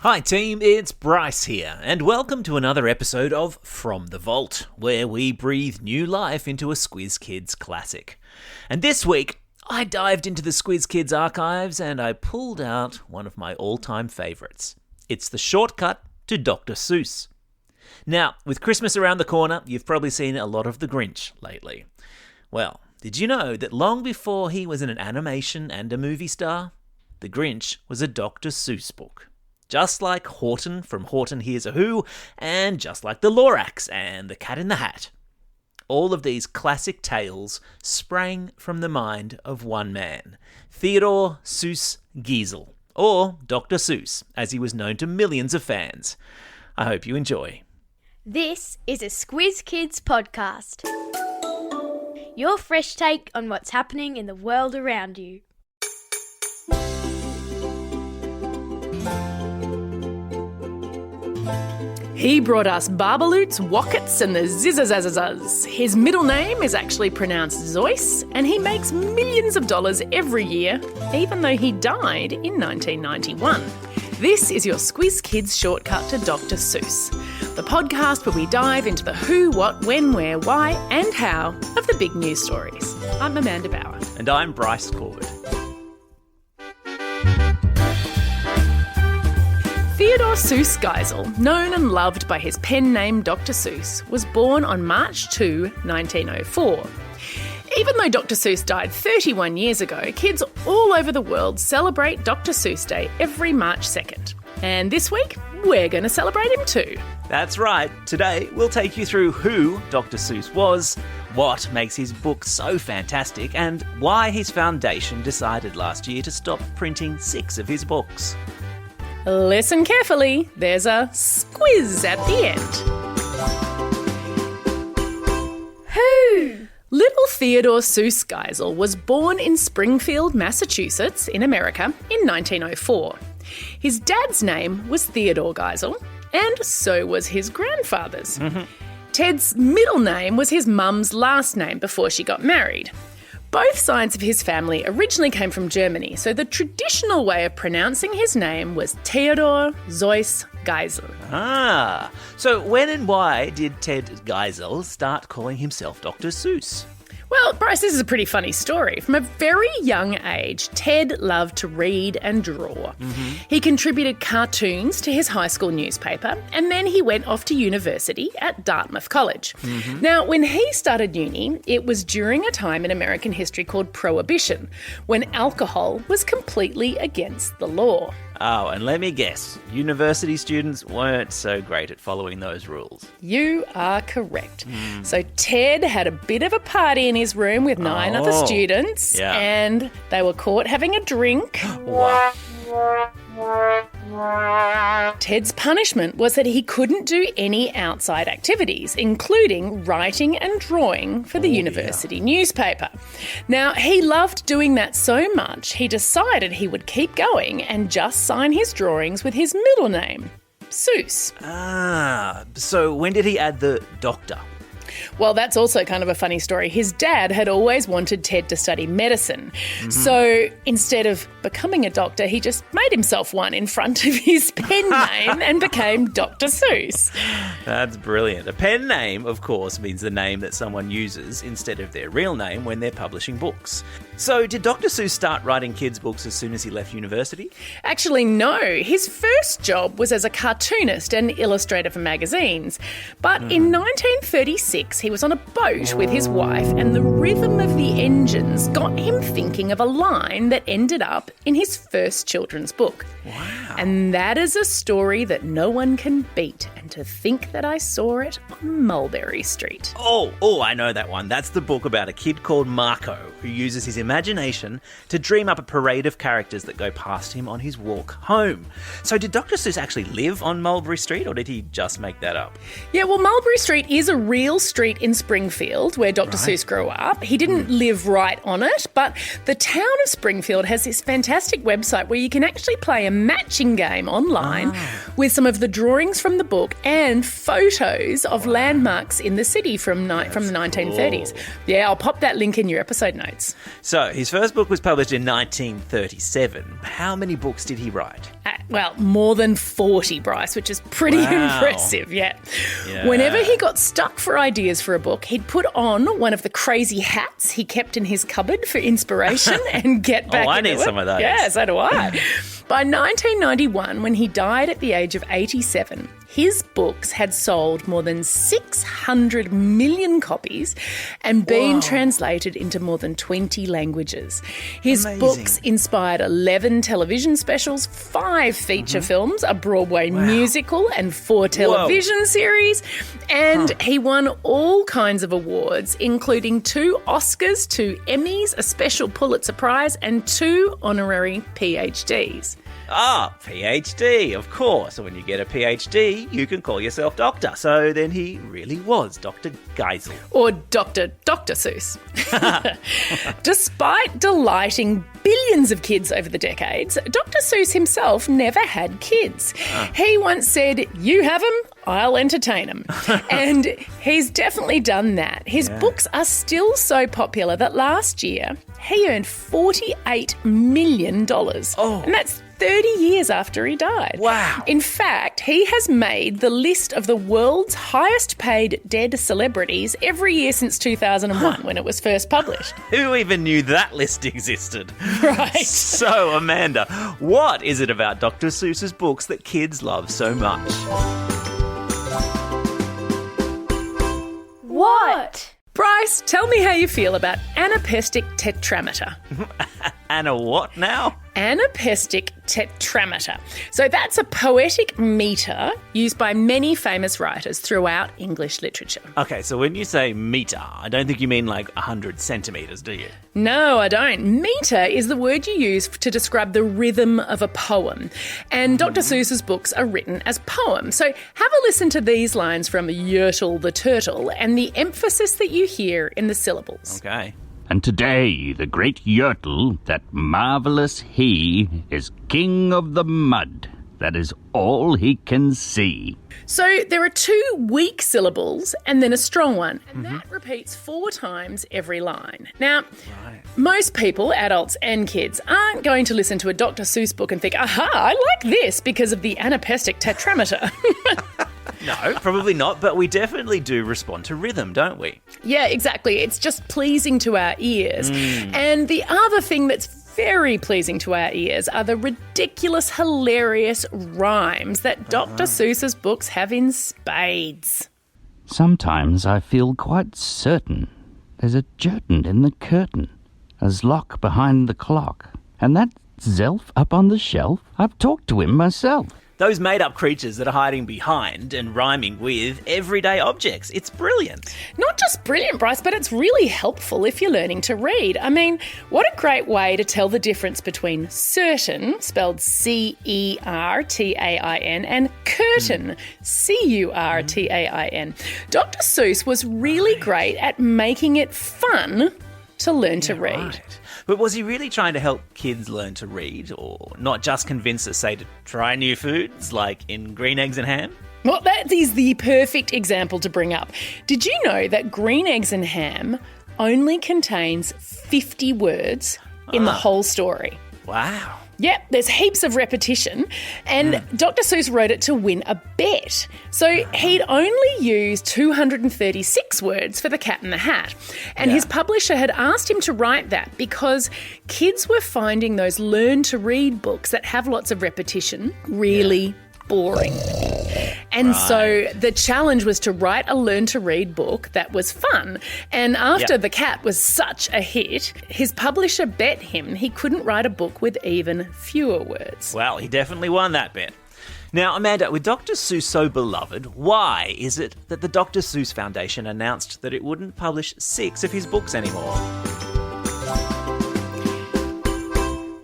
Hi team, it's Bryce here, and welcome to another episode of From the Vault, where we breathe new life into a Squiz Kids classic. And this week, I dived into the Squiz Kids archives and I pulled out one of my all-time favourites. It's the shortcut to Dr Seuss. Now, with Christmas around the corner, you've probably seen a lot of The Grinch lately. Well, did you know that long before he was an animation and a movie star, The Grinch was a Dr Seuss book? Just like Horton from Horton Hears a Who, and just like the Lorax and the Cat in the Hat. All of these classic tales sprang from the mind of one man, Theodore Seuss Geisel, or Dr Seuss, as he was known to millions of fans. I hope you enjoy. This is a Squiz Kids podcast. Your fresh take on what's happening in the world around you. He brought us barbaloots, wockets and the zizzer-zazzer-zuzz. His middle name is actually pronounced Zoice, and he makes millions of dollars every year, even though he died in 1991. This is your Squiz Kids shortcut to Dr Seuss, the podcast where we dive into the who, what, when, where, why and how of the big news stories. I'm Amanda Bauer. And I'm Bryce Corbett. Theodore Seuss Geisel, known and loved by his pen name Dr Seuss, was born on March 2, 1904. Even though Dr Seuss died 31 years ago, kids all over the world celebrate Dr Seuss Day every March 2nd. And this week, we're going to celebrate him too. That's right. Today, we'll take you through who Dr Seuss was, what makes his book so fantastic, and why his foundation decided last year to stop printing 6 of his books. Listen carefully, there's a squiz at the end. Who? Little Theodore Seuss Geisel was born in Springfield, Massachusetts, in America, in 1904. His dad's name was Theodore Geisel, and so was his grandfather's. Ted's middle name was his mum's last name before she got married. Both sides of his family originally came from Germany, so the traditional way of pronouncing his name was Theodor Zoice Geisel. Ah, so when and why did Ted Geisel start calling himself Dr Seuss? Well, Bryce, this is a pretty funny story. From a very young age, Ted loved to read and draw. He contributed cartoons to his high school newspaper, and then he went off to university at Dartmouth College. Now, when he started uni, it was during a time in American history called Prohibition, when alcohol was completely against the law. Oh, and let me guess, university students weren't so great at following those rules. You are correct. So Ted had a bit of a party in his room with 9 other students, and they were caught having a drink. Wow. Ted's punishment was that he couldn't do any outside activities, including writing and drawing for the university newspaper. Now, he loved doing that so much, he decided he would keep going and just sign his drawings with his middle name, Seuss. Ah, so when did he add the doctor? Well, that's also kind of a funny story. His dad had always wanted Ted to study medicine. So instead of becoming a doctor, he just made himself one in front of his pen name and became Dr Seuss. That's brilliant. A pen name, of course, means the name that someone uses instead of their real name when they're publishing books. So did Dr Seuss start writing kids' books as soon as he left university? Actually, no. His first job was as a cartoonist and illustrator for magazines. But in 1936, he was on a boat with his wife, and the rhythm of the engines got him thinking of a line that ended up in his first children's book. Wow. And that is a story that no one can beat. And to think that I saw it on Mulberry Street. Oh, I know that one. That's the book about a kid called Marco who uses his imagination to dream up a parade of characters that go past him on his walk home. So did Dr Seuss actually live on Mulberry Street, or did he just make that up? Yeah, well, Mulberry Street is a real street in Springfield where Dr Seuss grew up. He didn't live right on it, but the town of Springfield has this fantastic website where you can actually play a matching game online with some of the drawings from the book and photos of landmarks in the city from the 1930s. Cool. Yeah, I'll pop that link in your episode notes. So So, his first book was published in 1937. How many books did he write? Well, more than 40, Bryce, which is pretty impressive, yeah. Whenever he got stuck for ideas for a book, he'd put on one of the crazy hats he kept in his cupboard for inspiration and get back into it. I need some of those. Yeah, so do I. By 1991, when he died at the age of 87, his books had sold more than 600 million copies and been translated into more than 20 languages. His books inspired 11 television specials, 5 feature films, a Broadway musical, and 4 television series. And he won all kinds of awards, including 2 Oscars, 2 Emmys, a special Pulitzer Prize, and 2 honorary PhDs. Ah, PhD, of course. When you get a PhD, you can call yourself doctor. So then he really was Dr. Geisel. Or Dr. Seuss. Despite delighting billions of kids over the decades, Dr. Seuss himself never had kids. He once said, "You have them, I'll entertain them." And he's definitely done that. His books are still so popular that last year he earned $48 million. And that's 30 years after he died. Wow. In fact, he has made the list of the world's highest paid dead celebrities every year since 2001 when it was first published. Who even knew that list existed? Right. So, Amanda, what is it about Dr. Seuss's books that kids love so much? What? Bryce, tell me how you feel about anapestic tetrameter. And a what now? Anapestic tetrameter. So that's a poetic meter used by many famous writers throughout English literature. Okay, so when you say meter, I don't think you mean like 100 centimetres, do you? No, I don't. Meter is the word you use to describe the rhythm of a poem. And Dr. Seuss's books are written as poems. So have a listen to these lines from Yertle the Turtle and the emphasis that you hear in the syllables. Okay. And today the great Yertle, that marvellous he, is king of the mud. That is all he can see. So there are 2 weak syllables and then a strong one. And that repeats 4 times every line. Now, most people, adults and kids, aren't going to listen to a Dr. Seuss book and think, aha, I like this because of the anapestic tetrameter. No, probably not, but we definitely do respond to rhythm, don't we? Yeah, exactly. It's just pleasing to our ears. And the other thing that's very pleasing to our ears are the ridiculous, hilarious rhymes that Dr. Seuss's books have in spades. Sometimes I feel quite certain there's a jerton in the curtain, a zlock behind the clock, and that zelf up on the shelf, I've talked to him myself. Those made-up creatures that are hiding behind and rhyming with everyday objects. It's brilliant. Not just brilliant, Bryce, but it's really helpful if you're learning to read. I mean, what a great way to tell the difference between certain, spelled C-E-R-T-A-I-N, and curtain, C-U-R-T-A-I-N. Dr. Seuss was really great at making it fun to learn to read. Right. But was he really trying to help kids learn to read, or not just convince us, say, to try new foods like in green eggs and ham? Well, that is the perfect example to bring up. Did you know that green eggs and ham only contains 50 words in the whole story? Wow. Yep, there's heaps of repetition, and Dr. Seuss wrote it to win a bet. So he'd only used 236 words for The Cat in the Hat, and his publisher had asked him to write that because kids were finding those learn-to-read books that have lots of repetition really boring. And so the challenge was to write a learn-to-read book that was fun. And after The Cat was such a hit, his publisher bet him he couldn't write a book with even fewer words. Well, he definitely won that bet. Now, Amanda, with Dr. Seuss so beloved, why is it that the Dr. Seuss Foundation announced that it wouldn't publish 6 of his books anymore?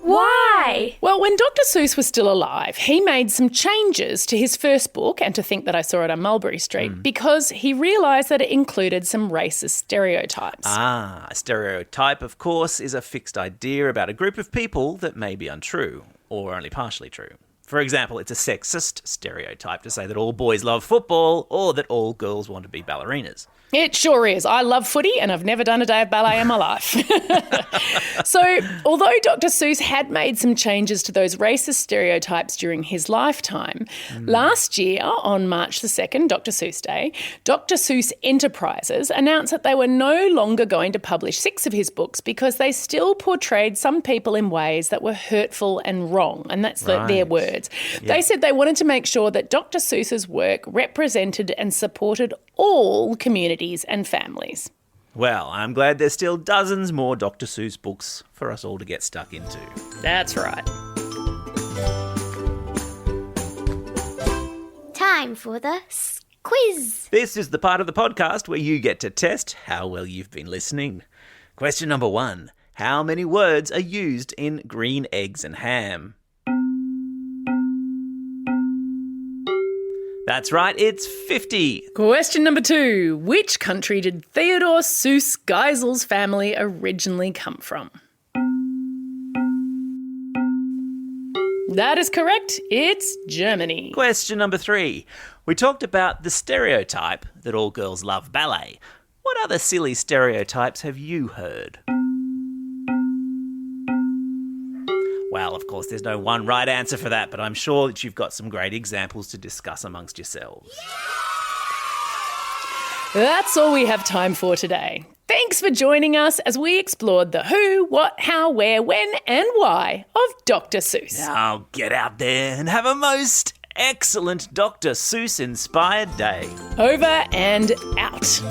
Why? Well, when Dr. Seuss was still alive, he made some changes to his first book, And to Think That I Saw It on Mulberry Street, because he realised that it included some racist stereotypes. Ah, a stereotype, of course, is a fixed idea about a group of people that may be untrue, or only partially true. For example, it's a sexist stereotype to say that all boys love football or that all girls want to be ballerinas. It sure is. I love footy and I've never done a day of ballet in my life. So, although Dr Seuss had made some changes to those racist stereotypes during his lifetime, last year on March the 2nd, Dr Seuss Day, Dr Seuss Enterprises announced that they were no longer going to publish 6 of his books because they still portrayed some people in ways that were hurtful and wrong, and that's their words. Yeah. They said they wanted to make sure that Dr Seuss's work represented and supported all communities and families. Well, I'm glad there's still dozens more Dr Seuss books for us all to get stuck into. That's right. Time for the quiz. This is the part of the podcast where you get to test how well you've been listening. Question number 1. How many words are used in Green Eggs and Ham? That's right, it's 50. Question number 2. Which country did Theodore Seuss Geisel's family originally come from? That is correct. It's Germany. Question number 3. We talked about the stereotype that all girls love ballet. What other silly stereotypes have you heard? Well, of course, there's no one right answer for that, but I'm sure that you've got some great examples to discuss amongst yourselves. That's all we have time for today. Thanks for joining us as we explored the who, what, how, where, when and why of Dr Seuss. Now get out there and have a most excellent Dr Seuss-inspired day. Over and out.